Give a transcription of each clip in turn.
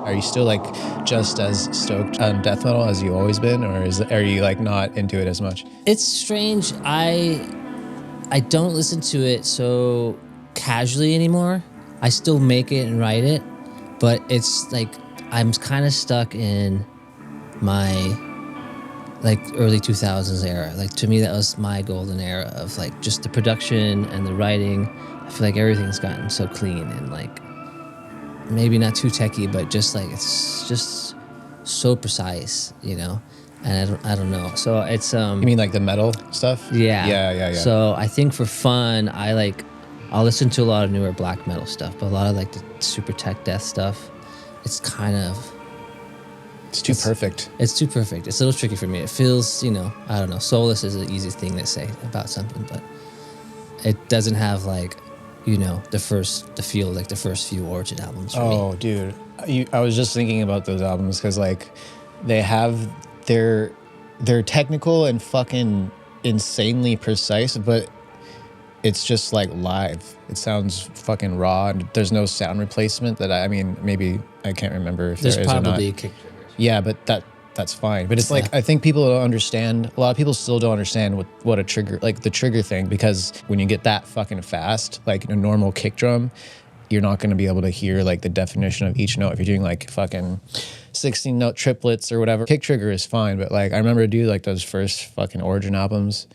Are you still like just as stoked on death metal as you always been, or are you like not into it as much? It's strange. I don't listen to it so casually anymore. I still make it and write it, but it's like I'm kind of stuck in my like early 2000s era. Like to me, that was my golden era of like just the production and the writing. I feel like everything's gotten so clean and like maybe not too techy, but just like it's just so precise, you know. And I don't know. So it's You mean like the metal stuff? yeah. Yeah. So I think for fun, I'll listen to a lot of newer black metal stuff, but a lot of like the super tech death stuff, it's kind of It's too perfect. It's too perfect. It's a little tricky for me. It feels, you know, I don't know. Soulless is an easy thing to say about something, but it doesn't have like, you know, the first few Origin albums for me. Dude, I was just thinking about those albums because like they have they're technical and fucking insanely precise, but it's just like live. It sounds fucking raw, and there's no sound replacement. I mean, maybe I can't remember if There's there is or not. probably a kick trigger. Yeah, but that's fine. But it's like I think people don't understand. A lot of people still don't understand what a trigger, like the trigger thing, because when you get that fucking fast, like a normal kick drum, you're not going to be able to hear like the definition of each note if you're doing like fucking 16 note triplets or whatever. Kick trigger is fine, but like I remember a dude like those first fucking Origin albums.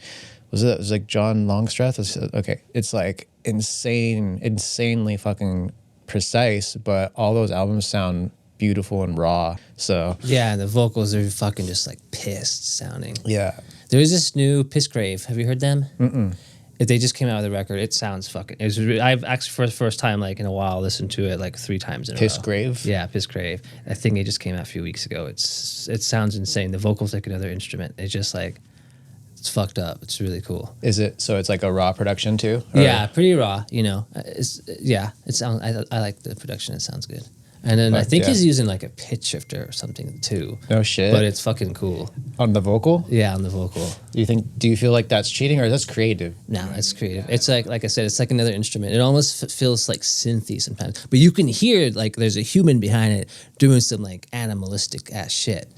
It was like John Longstreth. Okay, it's like insanely fucking precise, but all those albums sound beautiful and raw. So yeah, and the vocals are fucking just like pissed sounding. yeah, There is this new Pissgrave. Have you heard them? Mm-mm. They just came out with a record. It sounds fucking. I've actually for the first time like in a while listened to it like 3 times in a row. Pissgrave. Yeah, Pissgrave. I think it just came out a few weeks ago. It sounds insane. The vocals like another instrument. It's just like it's fucked up. It's really cool. Is it? So it's like a raw production too? Or? Yeah, pretty raw. You know, it sounds. I like the production. It sounds good. And then I think he's using like a pitch shifter or something too. No shit. But it's fucking cool. On the vocal? Yeah, on the vocal. Do you feel like that's cheating or that's creative? No, it's creative. It's like I said, it's like another instrument. It almost feels like synthy sometimes. But you can hear like there's a human behind it doing some like animalistic ass shit.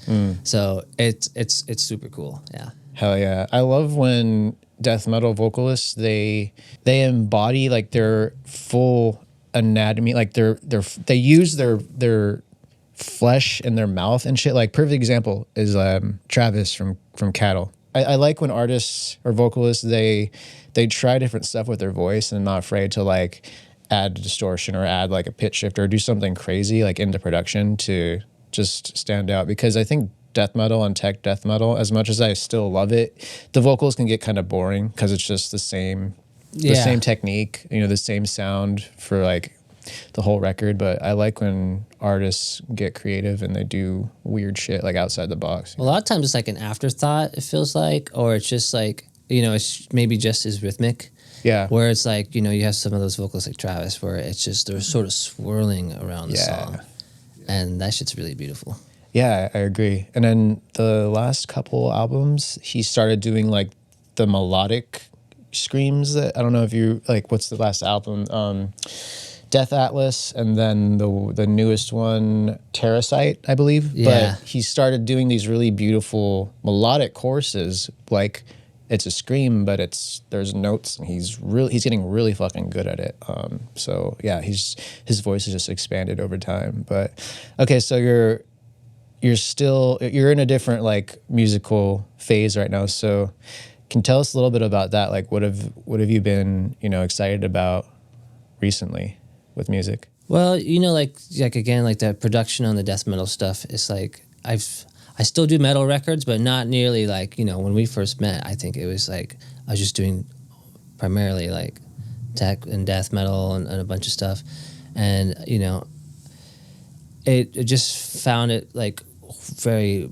So it's super cool. Yeah. Hell yeah. I love when death metal vocalists they embody like their full anatomy, like they use their flesh and their mouth and shit. Like perfect example is Travis from Cattle. I like when artists or vocalists they try different stuff with their voice and not afraid to like add distortion or add like a pitch shift or do something crazy like into production to just stand out. Because I think death metal and tech death metal, as much as I still love it, the vocals can get kind of boring because it's just the same technique, you know, the same sound for like the whole record. But I like when artists get creative and they do weird shit like outside the box. A lot of times it's like an afterthought, it feels like, or it's just like, you know, it's maybe just as rhythmic. Yeah. Where it's like, you know, you have some of those vocals like Travis where it's just, they're sort of swirling around the song. And that shit's really beautiful. Yeah, I agree. And then the last couple albums, he started doing like the melodic screams that, I don't know if you, like, what's the last album? Death Atlas, and then the newest one, Terrasite, I believe. Yeah. But he started doing these really beautiful melodic choruses, like it's a scream, but there's notes, and he's getting really fucking good at it. So yeah, his voice has just expanded over time. But okay, so you're in a different like musical phase right now. So can you tell us a little bit about that? Like what have you been, you know, excited about recently with music? Well, you know, like again, like the production on the death metal stuff is like I still do metal records, but not nearly like, you know, when we first met. I think it was like I was just doing primarily like tech and death metal and a bunch of stuff, and you know, it just found it like very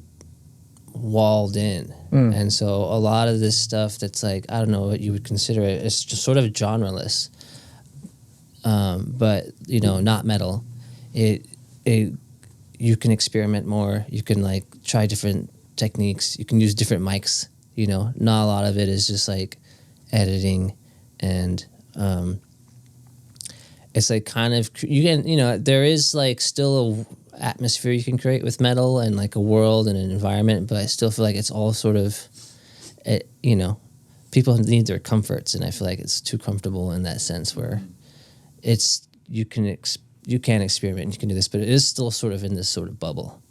walled in, and so a lot of this stuff that's like, I don't know what you would consider it, it's just sort of genreless. But you know, not metal. You can experiment more. You can like try different techniques. You can use different mics. You know, not a lot of it is just like editing, and it's like kind of, you can, you know, there is like still atmosphere you can create with metal and like a world and an environment, but I still feel like it's all sort of, you know, people need their comforts, and I feel like it's too comfortable in that sense where it's you can experiment and you can do this, but it is still sort of in this sort of bubble,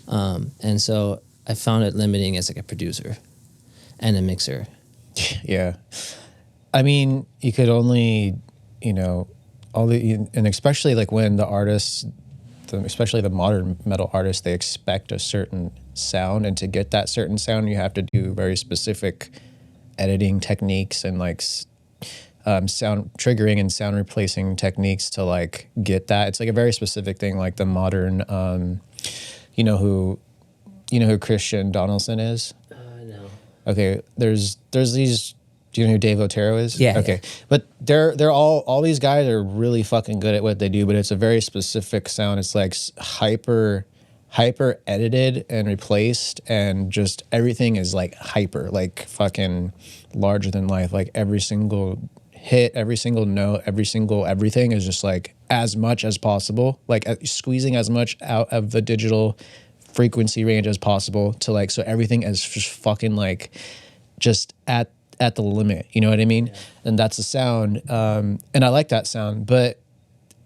and so I found it limiting as like a producer and a mixer. Yeah, I mean, you could only, you know, and especially like when the artists, especially the modern metal artists, they expect a certain sound, and to get that certain sound, you have to do very specific editing techniques and like sound triggering and sound replacing techniques to like get that. It's like a very specific thing. Like the modern, you know who Christian Donaldson is? No. Okay, there's these. Do you know who Dave Otero is? Yeah. Okay, yeah. But they're all these guys are really fucking good at what they do, but it's a very specific sound. It's like hyper edited and replaced, and just everything is like hyper, like fucking larger than life. Like every single hit, every single note, everything is just like as much as possible, like squeezing as much out of the digital frequency range as possible to like, so everything is just fucking like just at the limit, you know what I mean? Yeah. And that's the sound, and I like that sound. But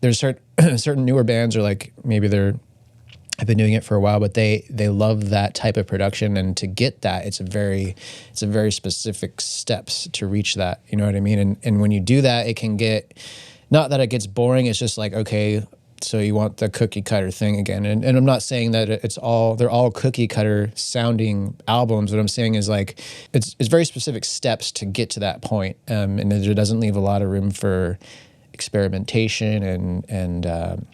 there's certain newer bands, or like maybe I've been doing it for a while, but they love that type of production, and to get that, it's a very specific steps to reach that, you know what I mean? And when you do that, it can get, not that it gets boring, it's just like, okay, so you want the cookie cutter thing again. And I'm not saying that they're all cookie cutter sounding albums. What I'm saying is like, it's very specific steps to get to that point. And it doesn't leave a lot of room for experimentation and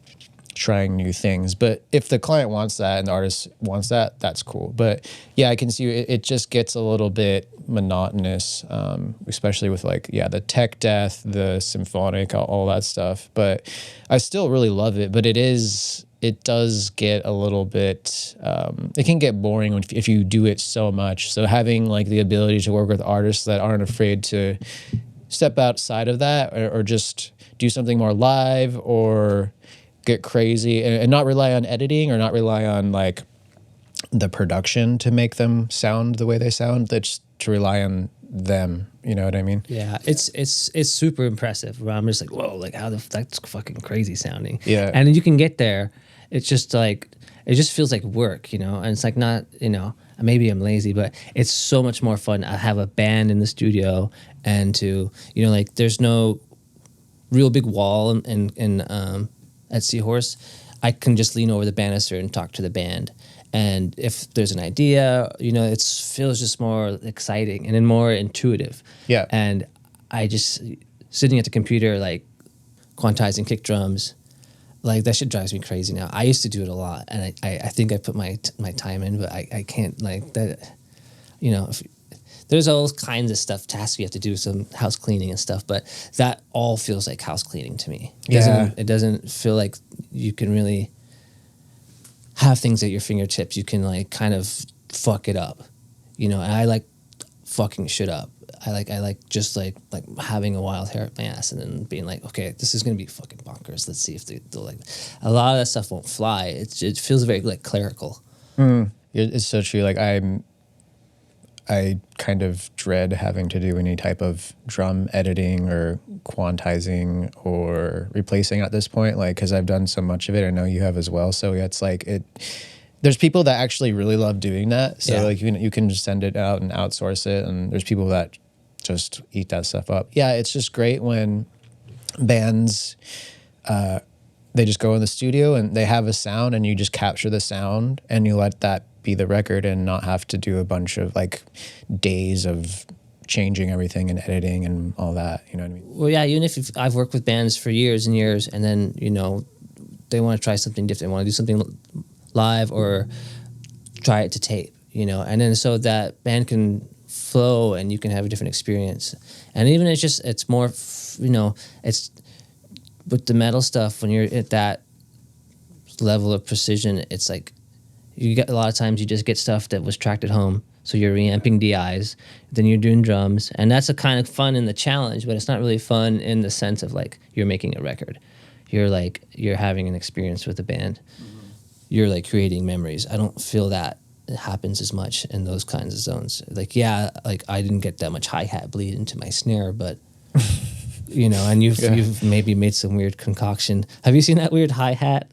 trying new things. But if the client wants that and the artist wants that, that's cool. But yeah, I can see it just gets a little bit monotonous, especially with like, yeah, the tech death, the symphonic, all that stuff. But I still really love it. But it does get a little bit, it can get boring if you do it so much. So having like the ability to work with artists that aren't afraid to step outside of that, or just do something more live, or get crazy, and not rely on editing, or not rely on like the production to make them sound the way they sound. That's to rely on them. You know what I mean? Yeah, it's super impressive. Where I'm just like, whoa, like that's fucking crazy sounding. Yeah, and then you can get there. It's just like, it just feels like work, you know. And it's like, not, you know, maybe I'm lazy, but it's so much more fun. I have a band in the studio, and to, you know, like there's no real big wall at Seahorse. I can just lean over the banister and talk to the band. And if there's an idea, you know, it feels just more exciting and then more intuitive. Yeah. And I just, sitting at the computer, like quantizing kick drums, like that shit drives me crazy now. I used to do it a lot, and I think I put my time in, but I can't, like that, you know, there's all kinds of stuff, tasks you have to do, some house cleaning and stuff, but that all feels like house cleaning to me. It doesn't feel like you can really have things at your fingertips. You can like kind of fuck it up, you know. And I like fucking shit up. I like just like having a wild hair up my ass and then being like, okay, this is gonna be fucking bonkers. Let's see if they'll like. A lot of that stuff won't fly. It feels very like clerical. It's so true. Like I kind of dread having to do any type of drum editing or quantizing or replacing at this point, like, because I've done so much of it. I know you have as well. So yeah, it's like there's people that actually really love doing that. So like you can just send it out and outsource it, and there's people that just eat that stuff up. Yeah, it's just great when bands they just go in the studio and they have a sound, and you just capture the sound and you let that be the record, and not have to do a bunch of like days of changing everything and editing and all that, you know what I mean? Well, yeah, even if I've worked with bands for years and years, and then, you know, they want to try something different, they want to do something live or try it to tape, you know, and then so that band can flow and you can have a different experience. And even it's more, you know, it's with the metal stuff, when you're at that level of precision, it's like, you get a lot of times you just get stuff that was tracked at home. So you're reamping DIs, then you're doing drums, and that's a kind of fun in the challenge, but it's not really fun in the sense of like you're making a record. You're having an experience with the band. you're like creating memories. I don't feel that it happens as much in those kinds of zones. Like, yeah, like I didn't get that much hi-hat bleed into my snare, but you know, and you've maybe made some weird concoction. Have you seen that weird hi-hat?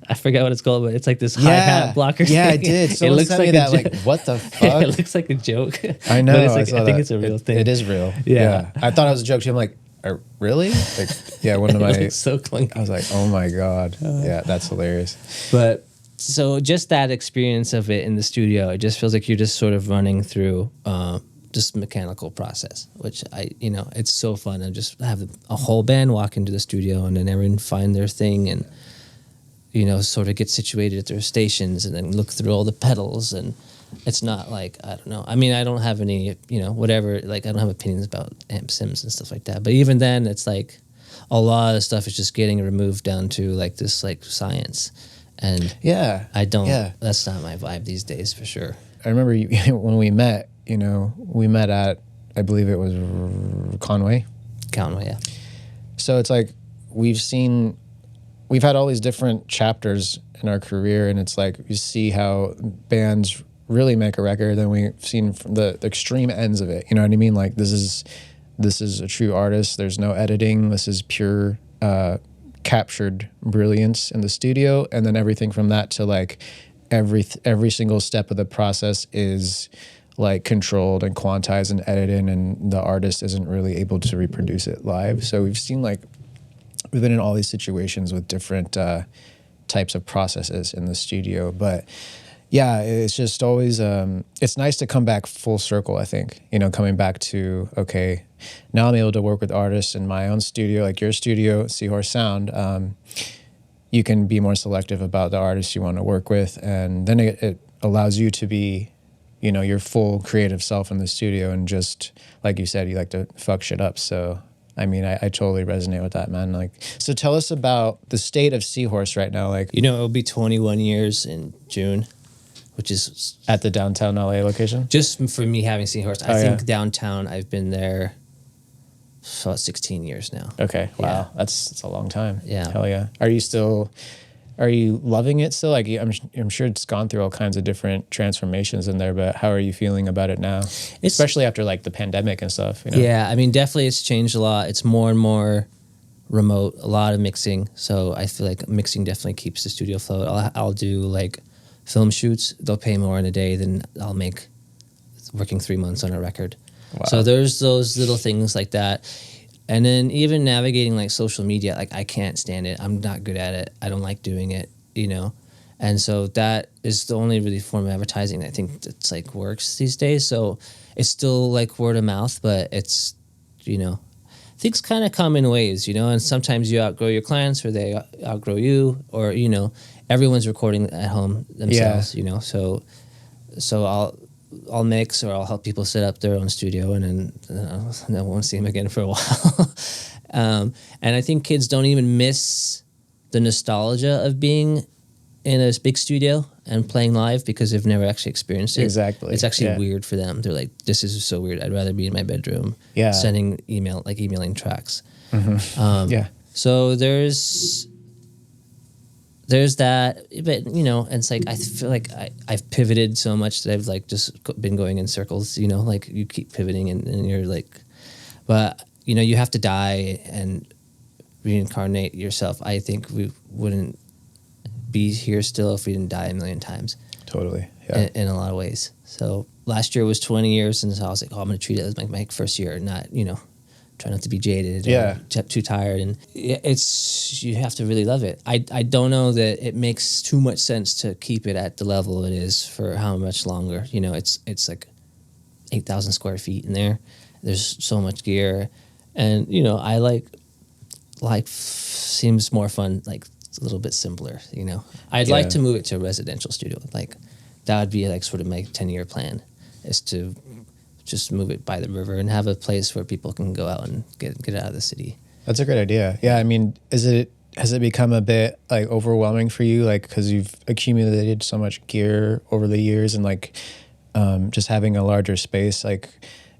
I forget what it's called, but it's like this hi-hat blocker thing. Yeah, I did. Someone it looks sent like me that, like, what the fuck? It looks like a joke. I know. But it's like, I think that. it's a real thing. It is real. Yeah. I thought it was a joke too. I'm like, really? Like, yeah, one of my... It looks so clunky. I was like, oh my God. Yeah, that's hilarious. But so just that experience of it in the studio, it just feels like you're just sort of running through just mechanical process, which it's so fun. I just have a whole band walk into the studio and then everyone find their thing and, sort of get situated at their stations and then look through all the pedals. And it's not like, I don't know. I mean, I don't have any, whatever, like I don't have opinions about amp sims and stuff like that. But even then it's like a lot of stuff is just getting removed down to like this like science. And that's not my vibe these days for sure. I remember when we met, we met at, I believe it was Conway, yeah. So it's like we've had all these different chapters in our career, and it's like you see how bands really make a record, then we've seen from the extreme ends of it. You know what I mean? Like this is a true artist. There's no editing. This is pure captured brilliance in the studio, and then everything from that to like every single step of the process is like controlled and quantized and edited, and the artist isn't really able to reproduce it live. So we've been in all these situations with different types of processes in the studio. But yeah, it's just always, it's nice to come back full circle, I think, coming back to, okay, now I'm able to work with artists in my own studio, like your studio, Seahorse Sound. You can be more selective about the artists you want to work with. And then it allows you to be, your full creative self in the studio. And just like you said, you like to fuck shit up. So I mean, I totally resonate with that, man. Like, so tell us about the state of Seahorse right now. Like, it'll be 21 years in June, which is at the downtown LA location. Just for me having Seahorse, I think downtown I've been there for about 16 years now. Okay, wow, yeah. That's a long time. Yeah, hell yeah. Are you loving it still? Like, I'm sure it's gone through all kinds of different transformations in there, but how are you feeling about it now? Especially after like the pandemic and stuff. Yeah, I mean, definitely it's changed a lot. It's more and more remote, a lot of mixing. So I feel like mixing definitely keeps the studio afloat. I'll do like film shoots. They'll pay more in a day than I'll make working 3 months on a record. Wow. So there's those little things like that. And then even navigating like social media, like I can't stand it. I'm not good at it. I don't like doing it, And so that is the only really form of advertising that I think that's like works these days. So it's still like word of mouth, but it's, things kind of come in waves, and sometimes you outgrow your clients or they outgrow you, or, everyone's recording at home themselves, So I'll mix or I'll help people set up their own studio, and then I won't see them again for a while. And I think kids don't even miss the nostalgia of being in a big studio and playing live because they've never actually experienced it. Exactly. It's actually weird for them. That this is so weird. I'd rather be in my bedroom sending emailing tracks. Mm-hmm. So there's that, but and it's like I feel like I've pivoted so much that I've like just been going in circles. Like you keep pivoting and you're like, but you have to die and reincarnate yourself. I think we wouldn't be here still if we didn't die a million times. Totally, yeah. In a lot of ways. So last year was 20 years, and so I was like, I'm going to treat it as my first year, not try not to be jaded or too tired. And you have to really love it. I don't know that it makes too much sense to keep it at the level it is for how much longer. It's like 8,000 square feet in there. There's so much gear, and I like seems more fun. Like it's a little bit simpler. I'd like to move it to a residential studio. Like that would be like sort of my 10-year plan, is to just move it by the river and have a place where people can go out and get out of the city. That's a great idea. Yeah, I mean, has it become a bit like overwhelming for you, like because you've accumulated so much gear over the years and like just having a larger space? Like,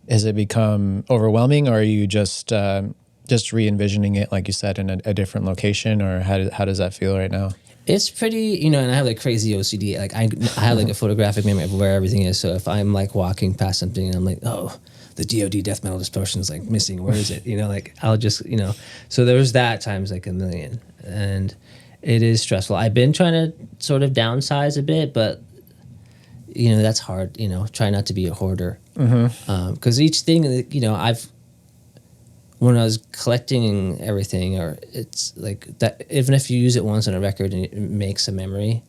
has it become overwhelming, or are you just re-envisioning it, like you said, in a different location, or how does that feel right now? It's pretty, you know, and I have like crazy OCD. Like I have like a photographic memory of where everything is. So if I'm like walking past something and I'm like, oh, the DOD death metal distortion is like missing. Where is it? You know, like I'll just, you know. So there's that times like a million, and it is stressful. I've been trying to sort of downsize a bit, but you know that's hard. You know, try not to be a hoarder, because each thing, you know, when I was collecting everything, or it's like that, even if you use it once on a record and it makes a memory,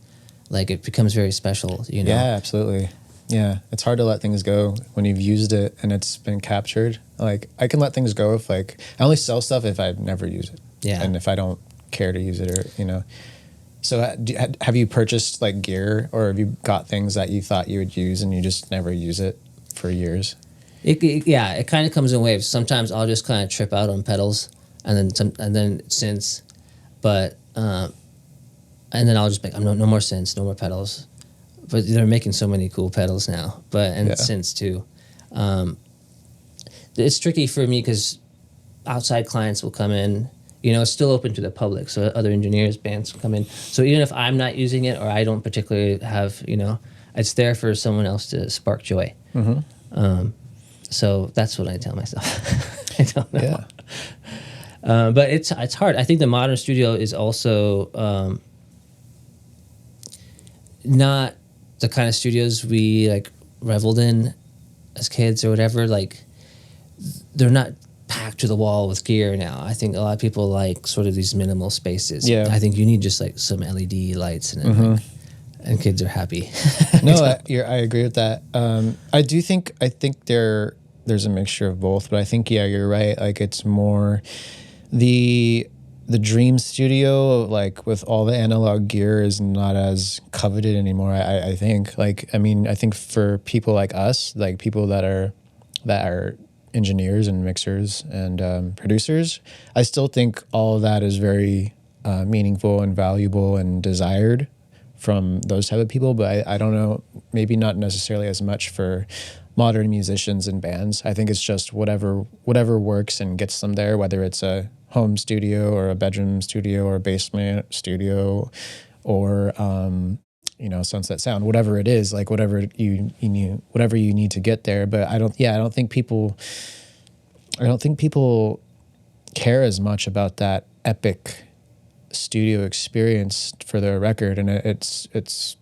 like it becomes very special, you know? Yeah, absolutely. Yeah, it's hard to let things go when you've used it and it's been captured. Like I can let things go if like, I only sell stuff if I never use it. Yeah. And if I don't care to use it, or, you know. So have you purchased like gear, or have you got things that you thought you would use and you just never use it for years? It kind of comes in waves. Sometimes I'll just kind of trip out on pedals, and then synths, but and then I'll just be like, no more synths, no more pedals. But they're making so many cool pedals now, and synths too. It's tricky for me because outside clients will come in. You know, it's still open to the public, so other engineers, bands come in. So even if I'm not using it or I don't particularly have, you know, it's there for someone else to spark joy. So that's what I tell myself. I don't know. Yeah. But it's hard. I think the modern studio is also not the kind of studios we like reveled in as kids or whatever. Like they're not packed to the wall with gear now. I think a lot of people like sort of these minimal spaces. Yeah. I think you need just like some LED lights and and kids are happy. No, I agree with that. I think there's a mixture of both, but I think you're right. Like it's more the dream studio, like with all the analog gear, is not as coveted anymore. I think. Like I mean, I think for people like us, like people that are engineers and mixers and producers, I still think all of that is very meaningful and valuable and desired from those type of people, but I don't know, maybe not necessarily as much for modern musicians and bands. I think it's just whatever works and gets them there, whether it's a home studio or a bedroom studio or a basement studio or you know, Sunset Sound, whatever it is, like whatever you need to get there. But I don't think people care as much about that epic studio experience for their record, and it's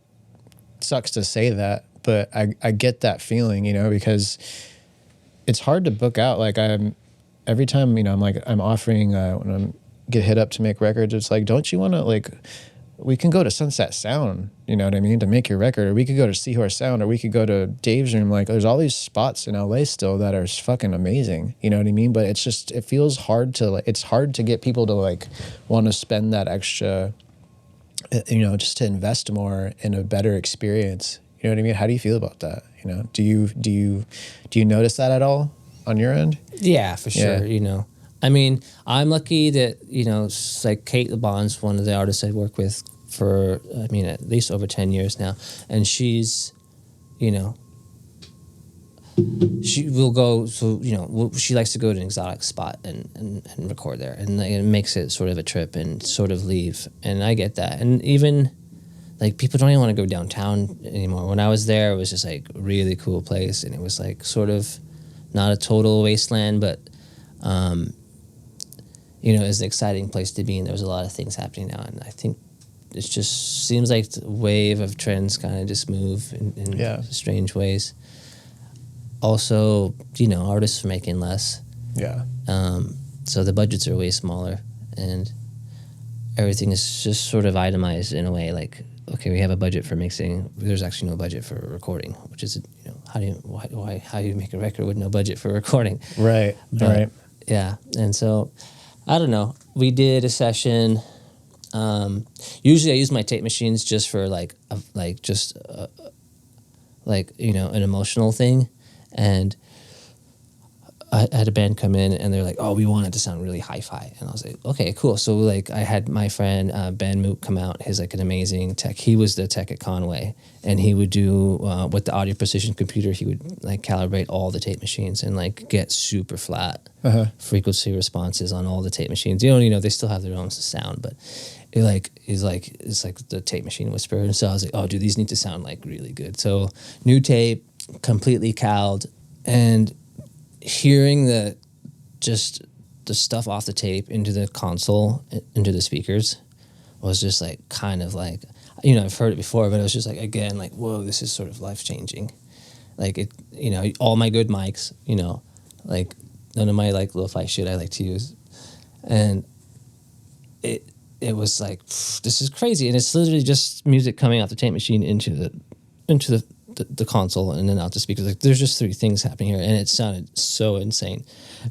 sucks to say that, but I get that feeling, you know, because it's hard to book out. Like every time, you know, I'm offering when I get hit up to make records, it's like, don't you want to, like, we can go to Sunset Sound, you know what I mean, to make your record, or we could go to Seahorse Sound, or we could go to Dave's Room. Like there's all these spots in LA still that are fucking amazing, you know what I mean? But it's just, it feels hard to, like, it's hard to get people to like want to spend that extra, you know, just to invest more in a better experience. You know what I mean? How do you feel about that? You know, do you notice that at all on your end? Yeah, for sure. Yeah. You know, I mean, I'm lucky that, you know, like Kate LeBon's one of the artists I work with for, I mean, at least over 10 years now. And she's, you know, she will go, so, you know, she likes to go to an exotic spot and record there. And like, it makes it sort of a trip and sort of leave. And I get that. And even, like, people don't even want to go downtown anymore. When I was there, it was just like a really cool place. And it was like sort of not a total wasteland, but, you know, it's an exciting place to be. And there was a lot of things happening now. And I think it just seems like the wave of trends kind of just move in strange ways. Also, you know, artists are making less. Yeah. So the budgets are way smaller. And everything is just sort of itemized in a way, like, okay, we have a budget for mixing. There's actually no budget for recording, which is, you know, how do you make a record with no budget for recording? Right. Right. Yeah. And so, I don't know. We did a session. Usually I use my tape machines just for like you know, an emotional thing. And I had a band come in and they're like, oh, we want it to sound really hi-fi. And I was like, okay, cool. So like I had my friend Ben Mook come out. He's like an amazing tech. He was the tech at Conway, and he would do with the audio precision computer, he would like calibrate all the tape machines and like get super flat frequency responses on all the tape machines. You know, they still have their own sound, but it's like the tape machine whisperer. And so I was like, oh, dude, these need to sound like really good. So new tape, completely cowed, and hearing the stuff off the tape into the console, into the speakers, was just like kind of like, you know, I've heard it before, but it was just like, again, like, whoa, this is sort of life changing. Like it, you know, all my good mics, you know, like none of my like lo-fi shit I like to use, and it was like, this is crazy, and it's literally just music coming out the tape machine into the console and then out the speakers. Like there's just three things happening here, and it sounded so insane.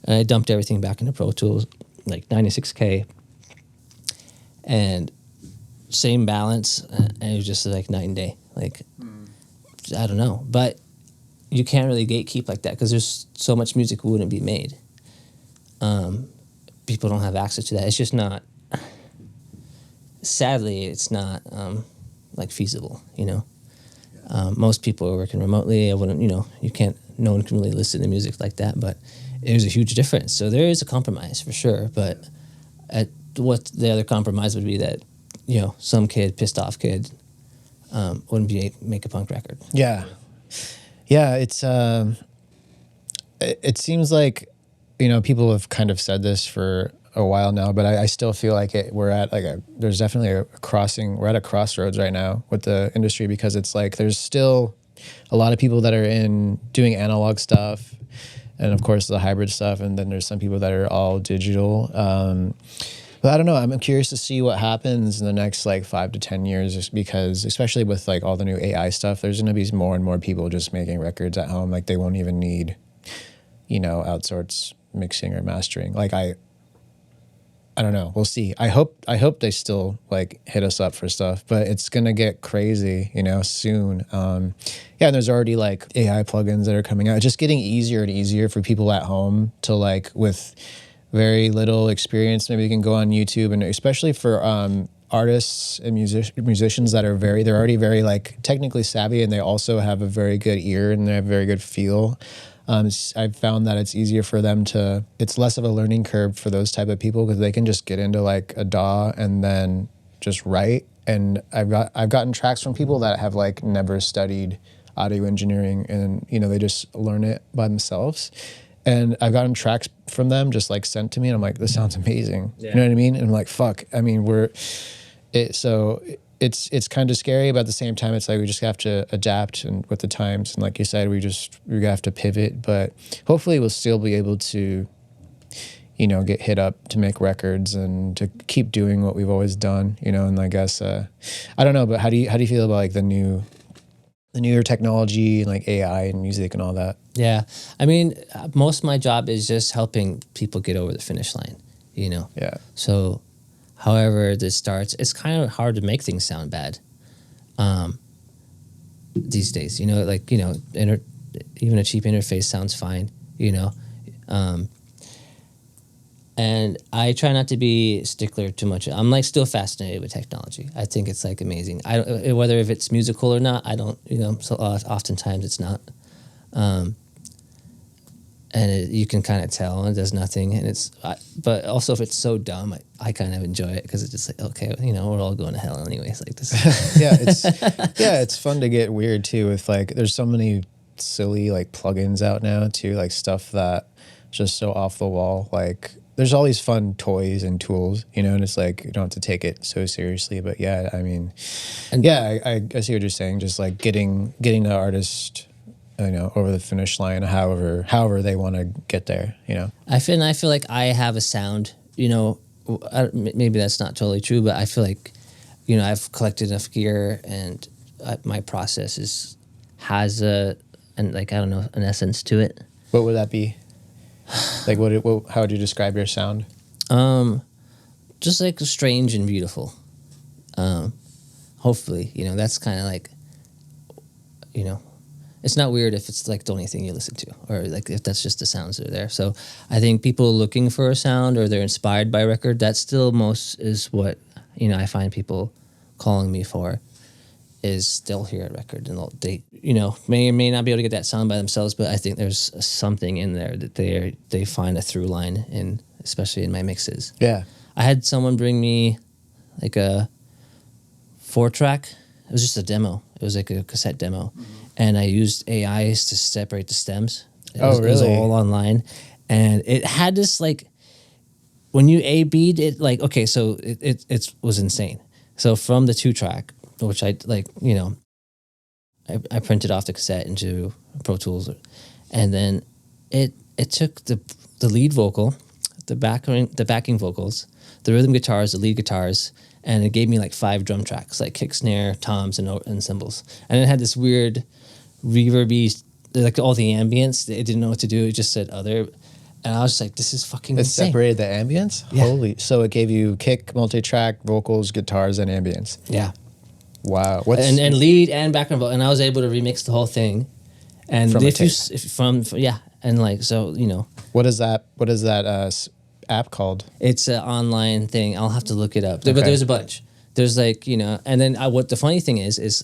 And I dumped everything back into Pro Tools, like 96K, and same balance, and it was just like night and day. Like I don't know, but you can't really gatekeep like that because there's so much music wouldn't be made. People don't have access to that. It's just not. Sadly, it's not like feasible. You know, most people are working remotely. I wouldn't. You know, no one can really listen to music like that. But there's a huge difference. So there is a compromise for sure. But what the other compromise would be that, you know, some pissed off kid wouldn't make a punk record. Yeah. Yeah, it seems like, you know, people have kind of said this for a while now, but I still feel like we're at like there's definitely a crossing. We're at a crossroads right now with the industry, because it's like there's still a lot of people that are doing analog stuff, and of course the hybrid stuff, and then there's some people that are all digital. But I don't know. I'm curious to see what happens in the next like 5 to 10 years, just because, especially with like all the new AI stuff, there's going to be more and more people just making records at home. Like they won't even need, you know, outsourced mixing or mastering. Like I don't know. We'll see. I hope they still like hit us up for stuff, but it's going to get crazy, you know, soon. Yeah. And there's already like AI plugins that are coming out. It's just getting easier and easier for people at home to, like, with very little experience, maybe you can go on YouTube, and especially for artists and musicians that are they're already very like technically savvy, and they also have a very good ear and they have a very good feel. I've found that it's easier for them it's less of a learning curve for those type of people, because they can just get into like a DAW and then just write. And I've gotten tracks from people that have like never studied audio engineering, and, you know, they just learn it by themselves. And I've gotten tracks from them just like sent to me, and I'm like, this sounds amazing. Yeah. You know what I mean? And I'm like, fuck. I mean, it's kind of scary, but at the same time, it's like we just have to adapt and with the times. And like you said, we have to pivot. But hopefully, we'll still be able to, you know, get hit up to make records and to keep doing what we've always done. You know, and I guess I don't know, but how do you feel about like the newer technology and like AI and music and all that? Yeah. I mean, most of my job is just helping people get over the finish line, you know? Yeah. So however this starts, it's kind of hard to make things sound bad these days, you know, like, you know, even a cheap interface sounds fine, you know? And I try not to be a stickler too much. I'm like still fascinated with technology. I think it's like amazing. Whether if it's musical or not, I don't, you know, so oftentimes it's not. And you can kind of tell it does nothing. And but also if it's so dumb, I kind of enjoy it, because it's just like, okay, you know, we're all going to hell anyways. Like this. It's fun to get weird too. With like, there's so many silly like plugins out now too, like stuff that just so off the wall. Like there's all these fun toys and tools, you know, and it's like you don't have to take it so seriously. But yeah, I mean, and yeah, I see what you're saying. Just like getting the artist, you know, over the finish line, however they want to get there, you know. I feel like I have a sound, you know. Maybe that's not totally true, but I feel like, you know, I've collected enough gear, and my process has an essence to it. What would that be? Like how would you describe your sound? Just like strange and beautiful. Hopefully, you know, that's kind of like, you know, it's not weird if it's like the only thing you listen to, or like if that's just the sounds that are there. So I think people looking for a sound, or they're inspired by a record, that still most is what, you know, I find people calling me for, is they'll hear a record and they you know, may or may not be able to get that sound by themselves, but I think there's something in there that they find a through line in, especially in my mixes. Yeah. I had someone bring me like a 4-track. It was just a demo. It was like a cassette demo, and I used AIs to separate the stems. It was all online, and it had this like when you A/B'd it, like okay, so it was insane. So from the 2-track, which I like, you know, I printed off the cassette into Pro Tools, and then it took the lead vocal, the backing vocals, the rhythm guitars, the lead guitars, and it gave me like 5 drum tracks, like kick, snare, toms, and cymbals. And it had this weird reverby, like all the ambience. It didn't know what to do. It just said other. And I was just like, this is fucking insane. It separated the ambience? Yeah. Holy. So it gave you kick, multi-track, vocals, guitars, and ambience. Yeah. Wow. And lead and background vocal. And I was able to remix the whole thing. And from and like, so, you know. What is that app called? It's an online thing. I'll have to look it up. Okay. But there's a bunch. There's like, you know, and then what the funny thing is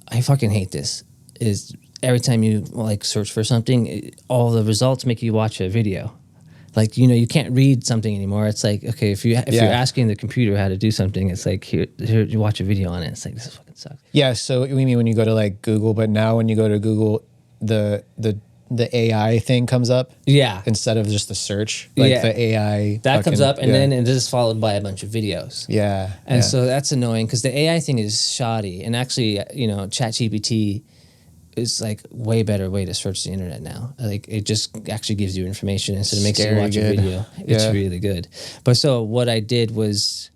I fucking hate this, is every time you like search for something, all the results make you watch a video. Like, you know, you can't read something anymore. It's like, okay, if you're asking the computer how to do something, it's like, here you watch a video on it. It's like, this fucking sucks. Yeah, so we mean when you go to like Google, but now when you go to Google, the AI thing comes up. Yeah. Instead of just the search. Like the AI. That comes up, and then it is followed by a bunch of videos. Yeah. And so that's annoying because the AI thing is shoddy. And actually, you know, ChatGPT is like way better way to search the internet now. Like it just actually gives you information instead of making you watch a video. It's really good. But so what I did was,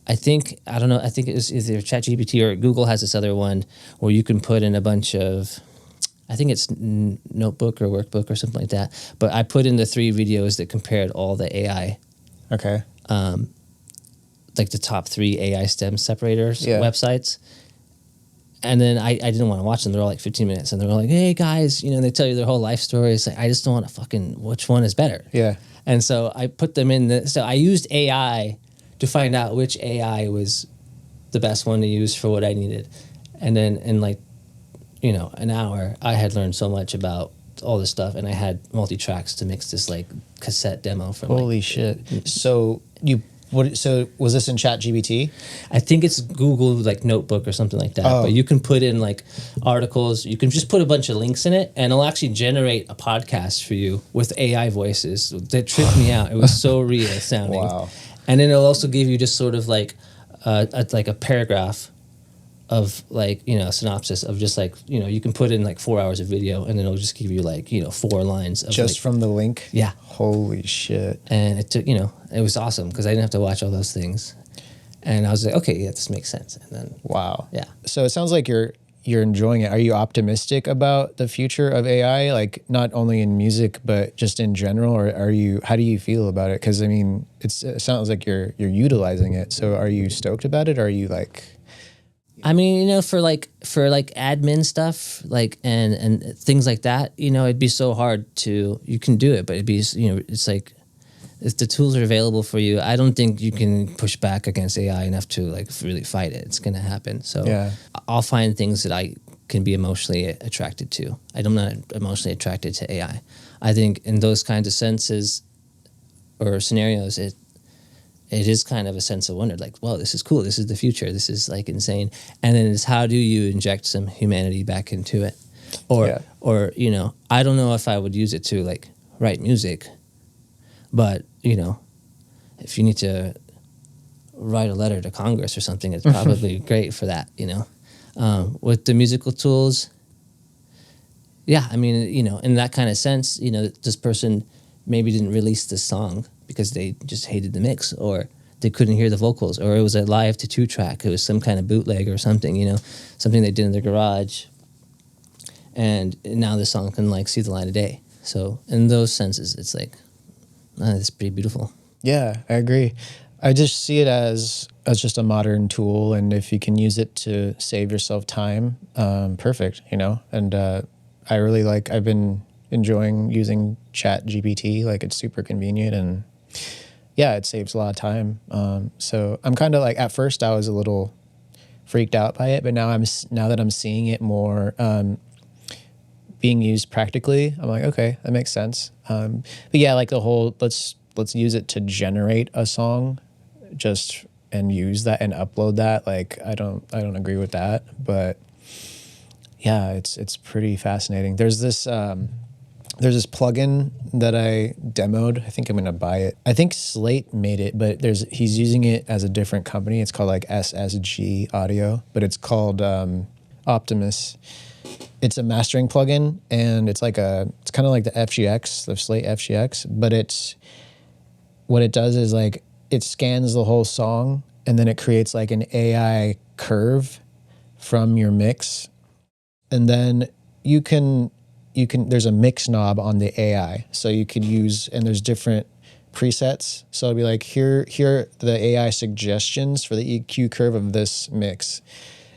I think it was either ChatGPT or Google has this other one where you can put in a bunch of, I think it's notebook or workbook or something like that. But I put in the 3 videos that compared all the AI. Okay. Like the top 3 AI stem separators websites. And then I didn't want to watch them. They're all like 15 minutes. And they're all like, hey, guys, you know, they tell you their whole life story. It's like, I just don't want to fucking, which one is better? Yeah. And so I put them in. So I used AI to find out which AI was the best one to use for what I needed. And then in like, you know, an hour, I had learned so much about all this stuff. And I had multi-tracks to mix this like cassette demo from Holy shit. So was this in ChatGPT? I think it's Google like Notebook or something like that. Oh. But you can put in like articles. You can just put a bunch of links in it, and it'll actually generate a podcast for you with AI voices. That tripped me out. It was so real sounding. Wow. And then it'll also give you just sort of like a paragraph of like, you know, a synopsis of just like, you know, you can put in like 4 hours of video, and then it'll just give you like, you know, 4 lines of just like, from the link. Yeah. Holy shit. And it took, you know, it was awesome because I didn't have to watch all those things, and I was like, okay, yeah, this makes sense. And then wow. Yeah. So it sounds like you're enjoying it. Are you optimistic about the future of AI, like not only in music but just in general, or how do you feel about it? Because I mean, it sounds like you're utilizing it. So are you stoked about it? Or are you like? I mean, you know, for like admin stuff, like and things like that, you know, it'd be so hard to, you can do it, but it'd be, you know, it's like if the tools are available for you, I don't think you can push back against AI enough to like really fight it. It's gonna happen. So I'll find things that I can be emotionally attracted to. I'm not emotionally attracted to AI. I think in those kinds of senses or scenarios, it is kind of a sense of wonder, like, whoa, this is cool. This is the future. This is like insane. And then it's how do you inject some humanity back into it? Or, you know, I don't know if I would use it to like write music, but, you know, if you need to write a letter to Congress or something, it's probably great for that, you know. With the musical tools, yeah, I mean, you know, in that kind of sense, you know, this person maybe didn't release this song because they just hated the mix, or they couldn't hear the vocals, or it was a live to 2-track. It was some kind of bootleg or something, you know, something they did in their garage. And now the song can like see the light of day. So in those senses, it's like, it's pretty beautiful. Yeah, I agree. I just see it as just a modern tool, and if you can use it to save yourself time, perfect, you know. And I really I've been enjoying using ChatGPT. Like, it's super convenient, and yeah, it saves a lot of time. So I'm kind of like, at first I was a little freaked out by it, but now that I'm seeing it more being used practically, I'm like, okay, that makes sense. But yeah, like the whole let's use it to generate a song. just and use that and upload that. Like I don't agree with that, but yeah, it's pretty fascinating. There's this plugin that I demoed. I think I'm gonna buy it. I think Slate made it, but he's using it as a different company. It's called like SSG Audio, but it's called Optimus. It's a mastering plugin, and it's kind of like the FGX, the Slate FGX, but what it does is like it scans the whole song, and then it creates like an AI curve from your mix, and then you can there's a mix knob on the AI, so you could use, and there's different presets. So it'll be like here are the AI suggestions for the EQ curve of this mix.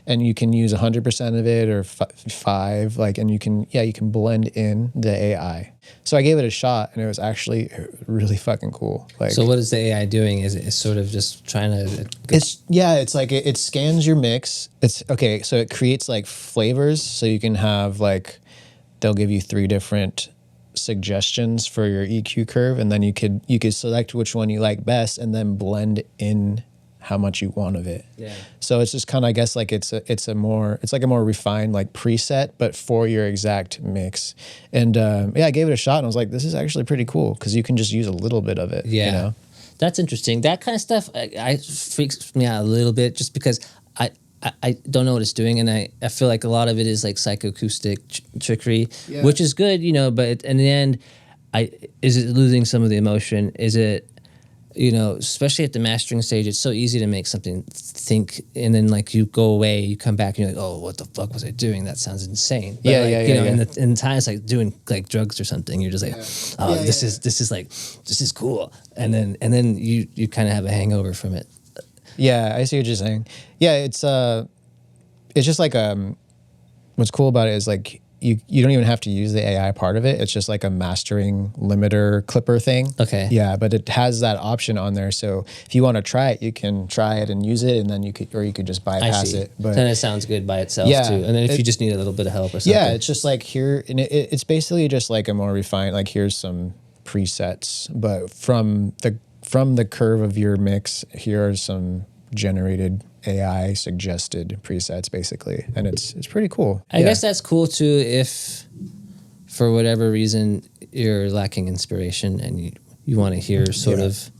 And you can use 100% of it or 5, like, and you can blend in the AI. So I gave it a shot, and it was actually really fucking cool. Like, so what is the AI doing? Is it sort of just trying to? It's like it scans your mix. It's okay. So it creates like flavors. So you can have like, they'll give you 3 different suggestions for your EQ curve, and then you could select which one you like best, and then blend in how much you want of it. Yeah. So it's just kind of, I guess, like it's like a more refined like preset, but for your exact mix. And I gave it a shot, and I was like, this is actually pretty cool because you can just use a little bit of it. Yeah. You know? That's interesting. That kind of stuff I freaks me out a little bit, just because I don't know what it's doing, and I feel like a lot of it is like psychoacoustic trickery, which is good, you know, but in the end, is it losing some of the emotion? Is it, you know, especially at the mastering stage, it's so easy to make something think, and then like you go away, you come back, and you're like, oh, what the fuck was I doing? That sounds insane. But in times like doing like drugs or something, you're just like, this is cool, and then you kind of have a hangover from it. Yeah, I see what you're saying. Yeah, it's just like what's cool about it is like you don't even have to use the AI part of it. It's just like a mastering limiter clipper thing. Okay. Yeah, but it has that option on there. So if you want to try it, you can try it and use it, and then you could just bypass it. But then it sounds good by itself too. And then if you just need a little bit of help or something. Yeah, it's just like here, and it's basically just like a more refined, like here's some presets, but from the curve of your mix, here are some generated AI suggested presets, basically, and it's pretty cool. I guess that's cool too if for whatever reason you're lacking inspiration and you want to hear sort of,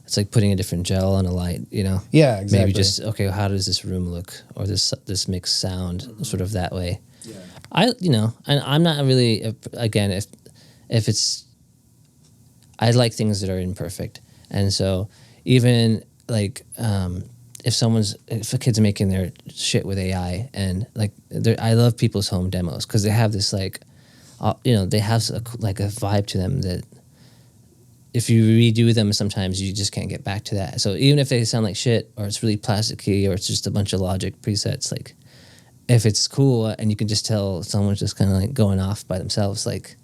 it's like putting a different gel on a light, you know? Yeah, exactly. Maybe just, okay, how does this room look, or this mix sound, sort of that way. Yeah. And I'm not really, again, if it's, I like things that are imperfect, and so even like if a kid's making their shit with AI, and like I love people's home demos because they have this like, they have a vibe to them that if you redo them, sometimes you just can't get back to that. So even if they sound like shit, or it's really plasticky, or it's just a bunch of Logic presets, like if it's cool and you can just tell someone's just kind of like going off by themselves, like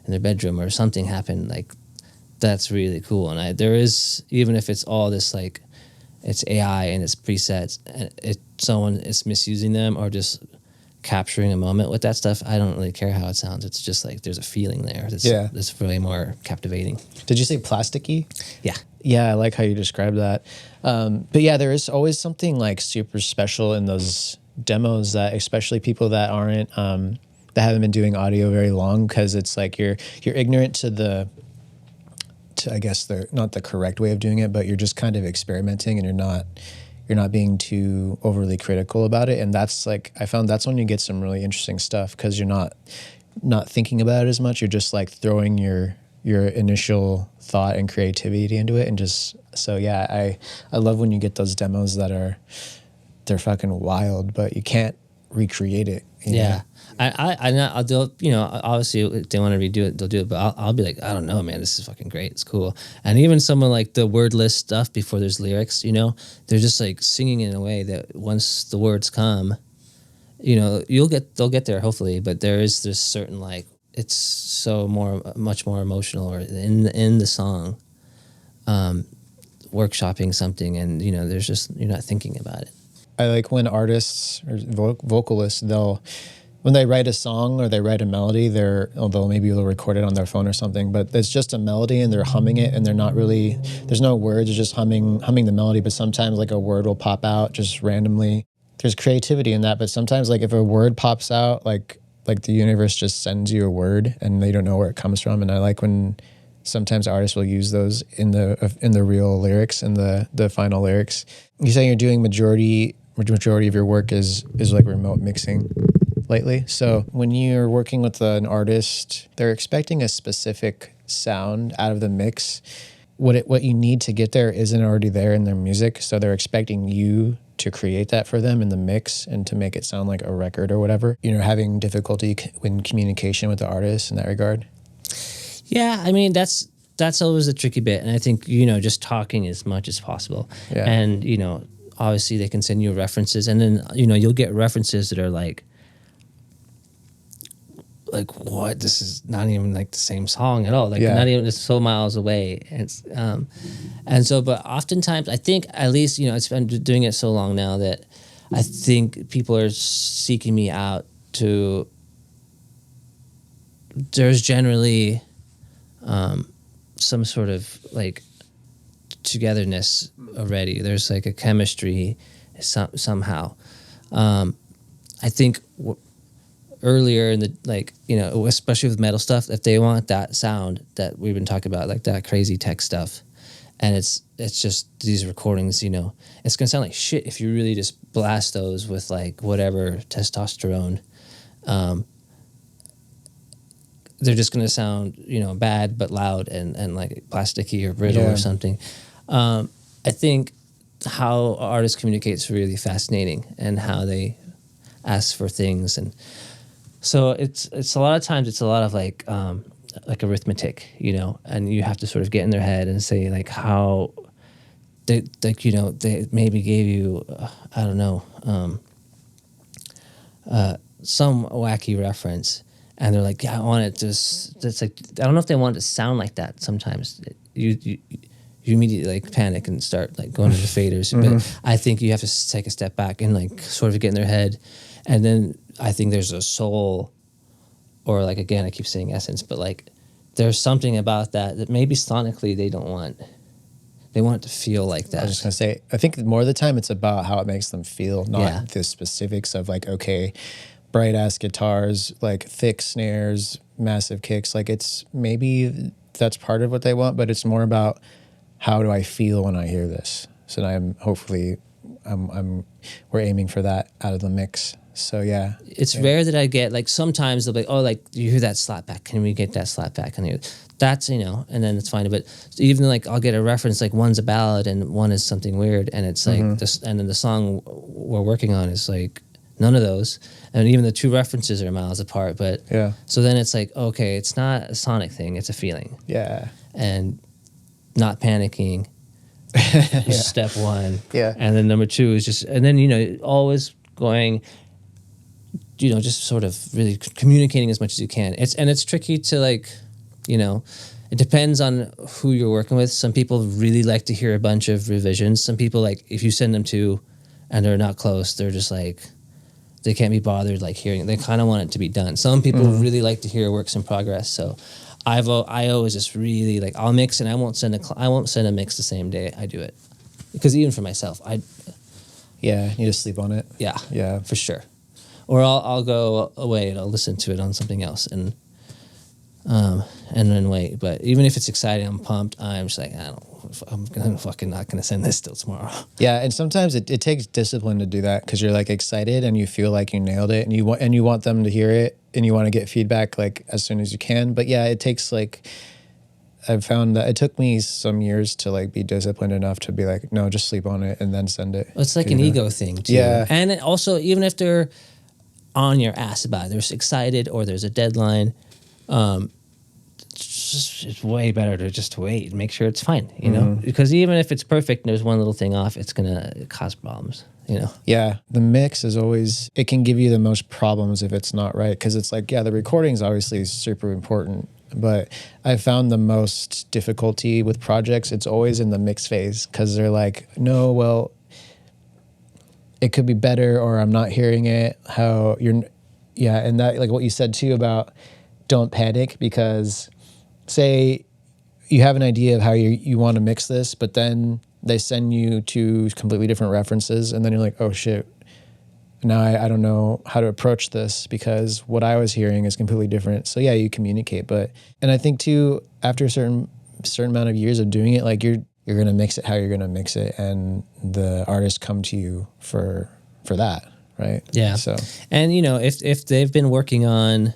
in their bedroom, or something happened, like that's really cool. And there is, even if it's all this like, it's AI and it's presets, and someone is misusing them or just capturing a moment with that stuff, I don't really care how it sounds. It's just like there's a feeling there that's really more captivating. Did you say plasticky? Yeah. Yeah, I like how you described that. But yeah, there is always something like super special in those demos, that especially people that aren't that haven't been doing audio very long, because it's like you're ignorant to I guess not the correct way of doing it, but you're just kind of experimenting, and you're not being too overly critical about it. And that's like, I found that's when you get some really interesting stuff, because you're not thinking about it as much. You're just like throwing your initial thought and creativity into it, and just, so yeah, I love when you get those demos that they're fucking wild, but you can't recreate it. Yeah. I'll do, obviously if they want to redo it, they'll do it, but I'll be like, I don't know, man, this is fucking great, it's cool. And even someone like the wordless stuff before there's lyrics, they're just like singing in a way that once the words come, they'll get there hopefully, but there is this certain like, it's so much more emotional, or in the song, workshopping something, and there's just, you're not thinking about it. I like when artists or vocalists, when they write a song or they write a melody, although maybe they'll record it on their phone or something, but it's just a melody and they're humming it and they're not really, there's no words, they're just humming the melody, but sometimes like a word will pop out just randomly. There's creativity in that, but sometimes like if a word pops out, like the universe just sends you a word and they don't know where it comes from. And I like when sometimes artists will use those in the real lyrics, in the final lyrics. You're saying you're doing majority of your work is like remote mixing lately. So when you're working with an artist, they're expecting a specific sound out of the mix. What you need to get there isn't already there in their music, so they're expecting you to create that for them in the mix and to make it sound like a record or whatever. You know, having difficulty in communication with the artist in that regard. Yeah, I mean that's always a tricky bit, and I think just talking as much as possible, and obviously they can send you references, and then you'll get references that are like what, this is not even like the same song at all, like not even, it's so miles away. And so, but oftentimes I think, at least it's been doing it so long now that I think people are seeking me out to, there's generally some sort of like togetherness already. There's like a chemistry somehow. I think earlier in the especially with metal stuff, if they want that sound that we've been talking about, like that crazy tech stuff, and it's just these recordings, it's gonna sound like shit if you really just blast those with like whatever testosterone. They're just gonna sound bad but loud and like plasticky or brittle or something. I think how artists communicate is really fascinating, and how they ask for things. And so it's a lot of times it's a lot of like arithmetic, and you have to sort of get in their head and say like how they maybe gave you I don't know some wacky reference, and they're like, yeah, I want it to. That's like, I don't know if they want it to sound like that. Sometimes you immediately like panic and start like going into faders. But I think you have to take a step back and like sort of get in their head, and then I think there's a soul, or like, again, I keep saying essence, but like there's something about that maybe sonically they don't want. They want it to feel like that. I was just gonna say, I think more of the time it's about how it makes them feel, not the specifics of like, okay, bright ass guitars, like thick snares, massive kicks. Like it's, maybe that's part of what they want, but it's more about how do I feel when I hear this. So we're aiming for that out of the mix. So yeah, it's rare that I get like, sometimes they'll be like, oh, like you hear that slap back? Can we get that slap back? And that's and then it's fine. But even like I'll get a reference, like one's a ballad and one is something weird, and it's like this, and then the song we're working on is like none of those, and even the two references are miles apart. But so then it's like, okay, it's not a sonic thing, it's a feeling. And not panicking. Step one. And then number two is just, and then always going, just sort of really communicating as much as you can. It's tricky to like, it depends on who you're working with. Some people really like to hear a bunch of revisions. Some people, like, if you send them to and they're not close, they're just like, they can't be bothered like hearing it. They kind of want it to be done. Some people really like to hear works in progress. So I always just really like, I'll mix, and I won't send a mix the same day I do it, because even for myself, you need to sleep on it. Yeah, for sure. Or I'll go away and I'll listen to it on something else and then wait. But even if it's exciting, I'm pumped. I'm just like, I'm fucking not gonna send this till tomorrow. Yeah, and sometimes it takes discipline to do that, because you're like excited and you feel like you nailed it, and you want them to hear it, and you want to get feedback like as soon as you can. But yeah, it takes like, I've found that it took me some years to like be disciplined enough to be like, no, just sleep on it and then send it. It's like an ego thing too. Yeah, and also even if they're on your ass about it, they're excited or there's a deadline, it's way better to just wait and make sure it's fine, because even if it's perfect and there's one little thing off, it's gonna cause problems, Yeah, the mix is always, it can give you the most problems if it's not right, because it's like, the recording is obviously super important, but I found the most difficulty with projects, it's always in the mix phase, because they're like, no, well, it could be better, or I'm not hearing it. Yeah, and that like what you said too about don't panic, because say you have an idea of how you want to mix this, but then they send you to completely different references, and then you're like, oh shit, now I don't know how to approach this because what I was hearing is completely different. So yeah, you communicate, and I think too, after a certain amount of years of doing it, like you're gonna mix it how you're gonna mix it, and the artists come to you for that, right? Yeah. So, and you know, if they've been working on,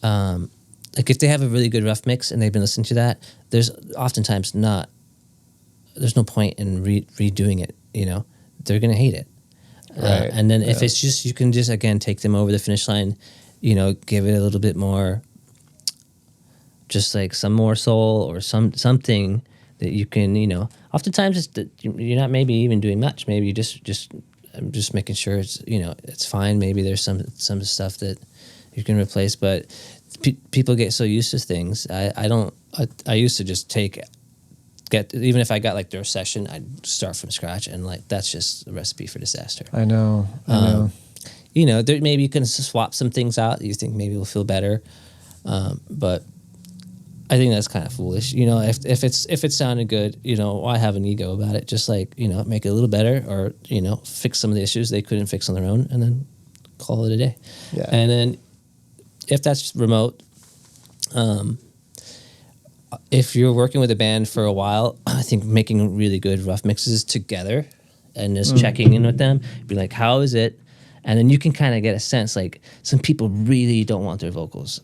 like if they have a really good rough mix and they've been listening to that, there's oftentimes there's no point in redoing it. You know, they're gonna hate it. right. And then if it's just, you can just again take them over the finish line, you know, give it a little bit more, just like some more soul or something that you can, you know, oftentimes it's that you're not maybe even doing much. Maybe you I'm just making sure it's, you know, it's fine. Maybe there's some stuff that you can replace, but people get so used to things. I used to just even if I got like their session, I'd start from scratch, and like that's just a recipe for disaster. I know. You know, maybe you can swap some things out that you think maybe will feel better, but I think that's kind of foolish. You know, if it sounded good, you know, why have an ego about it? Just like, you know, make it a little better, or you know, fix some of the issues they couldn't fix on their own, and then call it a day. Yeah. And then if that's remote, if you're working with a band for a while, I think making really good rough mixes together and just checking in with them, be like, how is it? And then you can kind of get a sense, like some people really don't want their vocals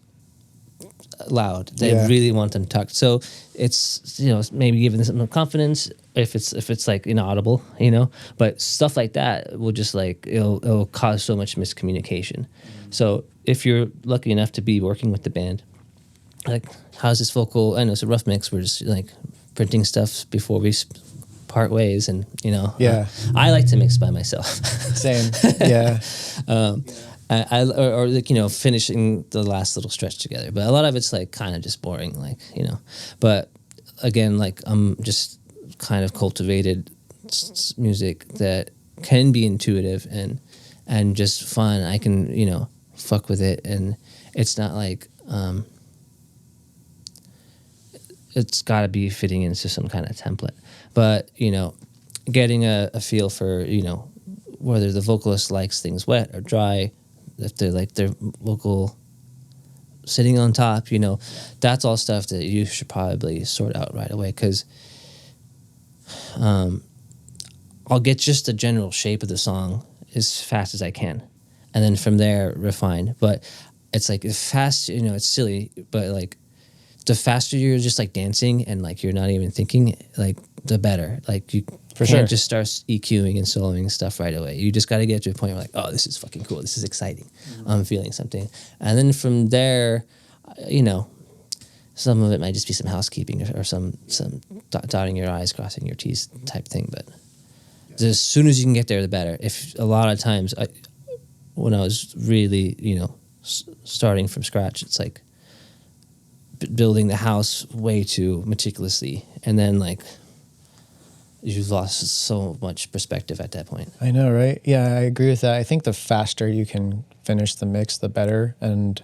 loud. They really want them tucked. So it's, you know, maybe giving them some confidence if it's like inaudible, you know, but stuff like that will just like, it'll cause so much miscommunication. So if you're lucky enough to be working with the band, like, how's this vocal? I know it's a rough mix. We're just like printing stuff before we part ways, and you know, I like to mix by myself. Same, yeah. Or like, you know, finishing the last little stretch together. But a lot of it's like kind of just boring, like, you know. But again, like I'm just kind of cultivated music that can be intuitive and just fun. I can, you know, fuck with it, and it's not like. It's got to be fitting into some kind of template. But, you know, getting a feel for, you know, whether the vocalist likes things wet or dry, if they like their vocal sitting on top, you know, that's all stuff that you should probably sort out right away, because I'll get just the general shape of the song as fast as I can. And then from there, refine. But it's like fast, you know, it's silly, but like, the faster you're just like dancing and like you're not even thinking, like the better. Like you can't just start EQing and soloing stuff right away. You just got to get to a point where like, oh, this is fucking cool. This is exciting. I'm feeling something. And then from there, you know, some of it might just be some housekeeping or some dotting your I's, crossing your T's type thing. But as soon as you can get there, the better. If a lot of times when I was really, you know, starting from scratch, it's like, building the house way too meticulously, and then like you've lost so much perspective at that point. I know, right? Yeah, I agree with that. I think the faster you can finish the mix, the better. And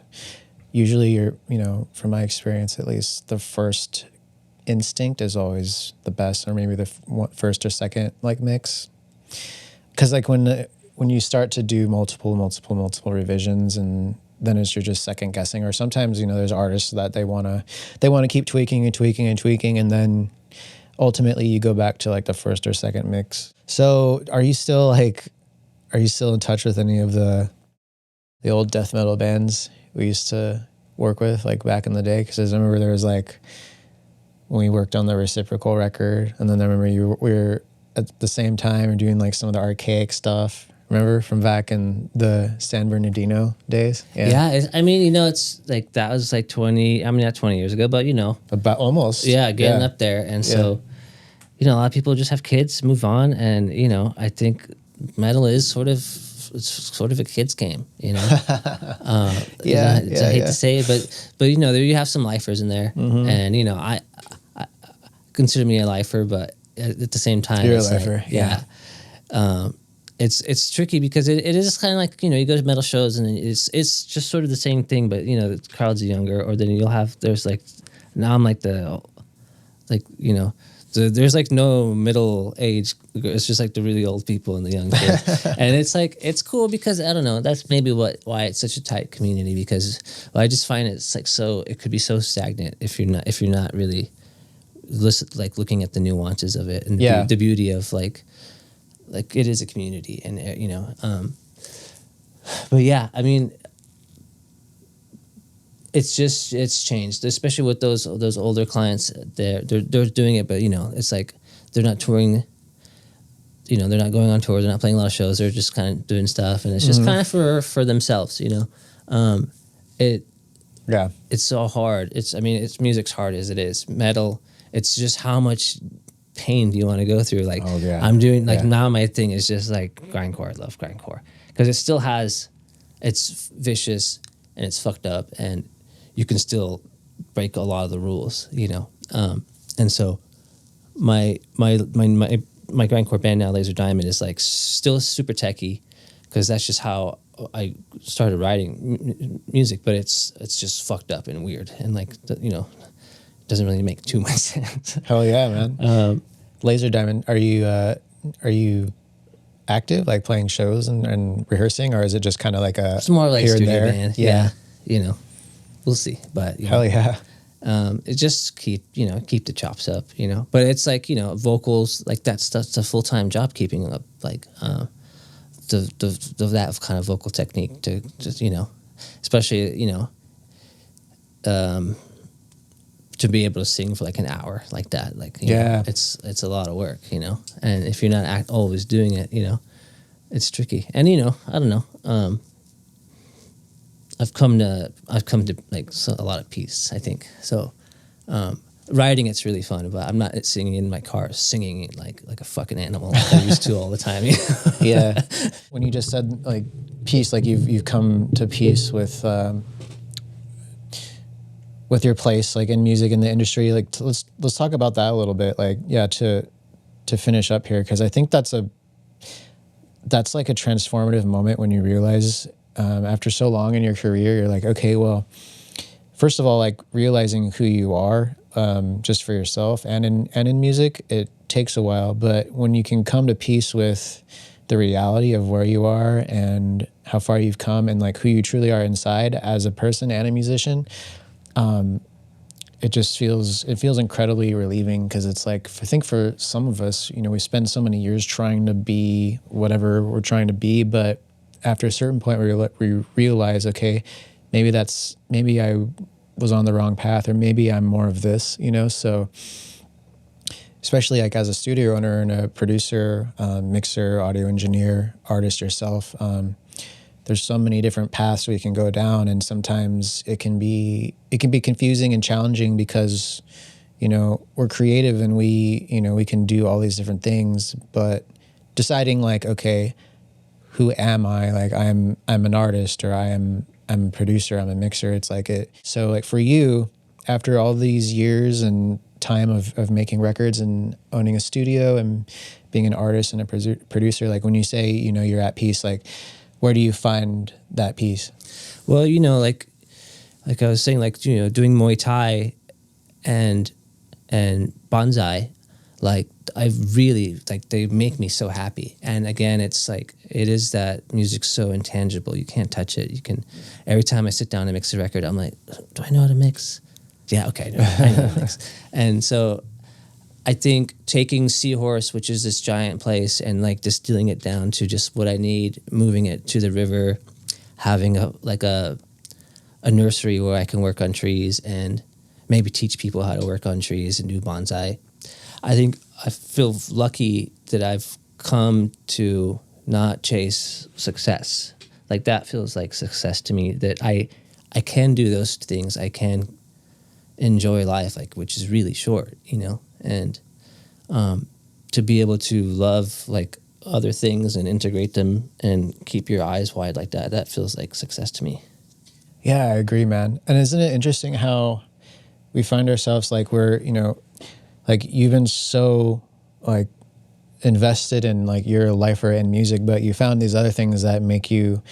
usually you're, you know, from my experience at least, the first instinct is always the best, or maybe the first or second like mix. Because like when you start to do multiple revisions, and then you're just second guessing, or sometimes, you know, there's artists that they want to keep tweaking, and then ultimately you go back to like the first or second mix. So are you still in touch with any of the old death metal bands we used to work with like back in the day? Because I remember there was like when we worked on the Reciprocal record, and then I remember we were at the same time doing like some of the archaic stuff. Remember from back in the San Bernardino days? Yeah, I mean, you know, it's like that was like 20, I mean, not 20 years ago, but you know. About almost. Yeah, getting up there. And so, you know, a lot of people just have kids, move on. And, you know, I think metal is sort of a kid's game, you know. I hate to say it, but you know, there you have some lifers in there. And, you know, I consider me a lifer, but at the same time, you're a lifer. Like, it's tricky because it is kind of like, you know, you go to metal shows and it's just sort of the same thing, but you know, the crowds are younger, or then you'll have, there's like, now I'm like you know, there's like no middle age. It's just like the really old people and the young kids. And it's like, it's cool because I don't know, that's maybe why it's such a tight community, because I just find it's like, so it could be so stagnant if you're not really looking at the nuances of it, and the beauty of like it is a community, and you know, but yeah, I mean, it's changed, especially with those older clients. They're doing it, but you know, it's like they're not touring. You know, they're not going on tour. They're not playing a lot of shows. They're just kind of doing stuff, and it's just kind of for themselves. You know, it's so hard. It's music's hard as it is. Metal. It's just how much pain do you want to go through? Like I'm doing now my thing is just like grindcore. I love grindcore because it still has, it's vicious and it's fucked up, and you can still break a lot of the rules, you know. And so my grindcore band now, Laser Diamond, is like still super techie because that's just how I started writing music, but it's just fucked up and weird, and like you know, doesn't really make too much sense. Hell yeah, man. Laser Diamond, are you active, like playing shows and rehearsing, or is it just kind of like it's more like here studio and there? band? Yeah, you know, we'll see. But hell yeah, it just keep the chops up, you know. But it's like, you know, vocals, like that's a full time job, keeping up like that kind of vocal technique to just, you know, especially, you know, to be able to sing for like an hour like that, like you know, it's a lot of work, you know. And if you're not always doing it, you know, it's tricky. And you know, I don't know. I've come to like a lot of peace, I think. So, writing, it's really fun, but I'm not singing in my car, singing like a fucking animal like I used to all the time. You know? Yeah. When you just said like peace, like you've come to peace with your place, like in music, in the industry, like let's talk about that a little bit. Like, yeah, to finish up here, because I think that's like a transformative moment when you realize after so long in your career, you're like, okay, well, first of all, like realizing who you are just for yourself and in music, it takes a while, but when you can come to peace with the reality of where you are and how far you've come and like who you truly are inside as a person and a musician, it just feels incredibly relieving, because it's like, I think for some of us, you know, we spend so many years trying to be whatever we're trying to be, but after a certain point we realize, okay, maybe I was on the wrong path, or maybe I'm more of this, you know. So especially like as a studio owner and a producer, mixer, audio engineer, artist yourself, there's so many different paths we can go down, and sometimes it can be confusing and challenging because, you know, we're creative and we can do all these different things, but deciding like, okay, who am I? Like I'm an artist, or I'm a producer, I'm a mixer. It's like it. So like for you, after all these years and time of making records and owning a studio and being an artist and a producer, like when you say, you know, you're at peace, like where do you find that peace? Well, you know, like I was saying, like, you know, doing Muay Thai and Bonsai, like I really, like, they make me so happy. And again, it's like, it is that music's so intangible. You can't touch it. You can, every time I sit down and mix a record, I'm like, do I know how to mix? Yeah, okay, I know how to mix. And so I think taking Seahorse, which is this giant place, and like distilling it down to just what I need, moving it to the river, having a nursery where I can work on trees and maybe teach people how to work on trees and do bonsai. I think I feel lucky that I've come to not chase success. Like that feels like success to me, that I can do those things. I can enjoy life, like, which is really short, you know, and to be able to love like other things and integrate them and keep your eyes wide like that feels like success to me. Yeah, I agree, man. And isn't it interesting how we find ourselves like we're, you know, like you've been so like invested in like your life or in music, but you found these other things that make you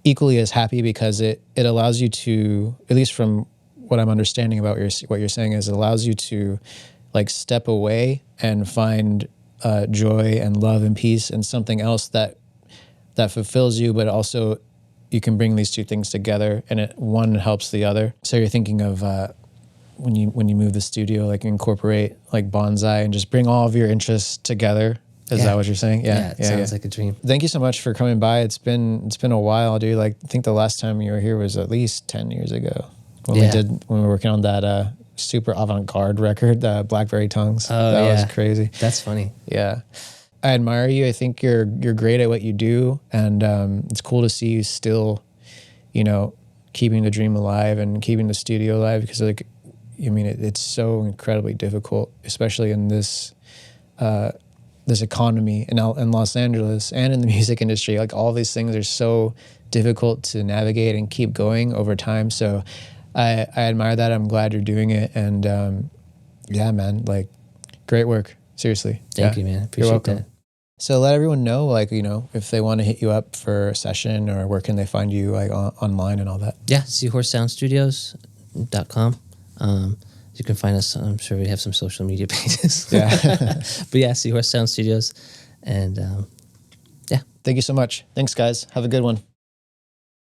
equally as happy, because it allows you to, at least from what I'm understanding about what you're saying, is it allows you to like step away and find joy and love and peace and something else that fulfills you, but also you can bring these two things together, and one helps the other. So you're thinking of when you move the studio, like incorporate like bonsai and just bring all of your interests together. Is that what you're saying? Yeah, it sounds like a dream. Thank you so much for coming by. It's been a while, dude. Like, I think the last time you were here was at least 10 years ago when we were working on that super avant-garde record, Blackberry Tongues. Oh, that was crazy. That's funny. Yeah. I admire you. I think you're great at what you do, and it's cool to see you still, you know, keeping the dream alive and keeping the studio alive, because like, I mean, it's so incredibly difficult, especially in this this economy in Los Angeles and in the music industry. Like, all these things are so difficult to navigate and keep going over time. So I admire that. I'm glad you're doing it, and yeah, man, like, great work. Seriously. Thank you, man. Appreciate You're welcome. that. So let everyone know, like, you know, if they want to hit you up for a session, or where can they find you, like, online and all that? Yeah, SeahorseSoundstudios.com. You can find us. I'm sure we have some social media pages. Yeah. But yeah, Seahorse Sound Studios. And yeah. Thank you so much. Thanks, guys. Have a good one.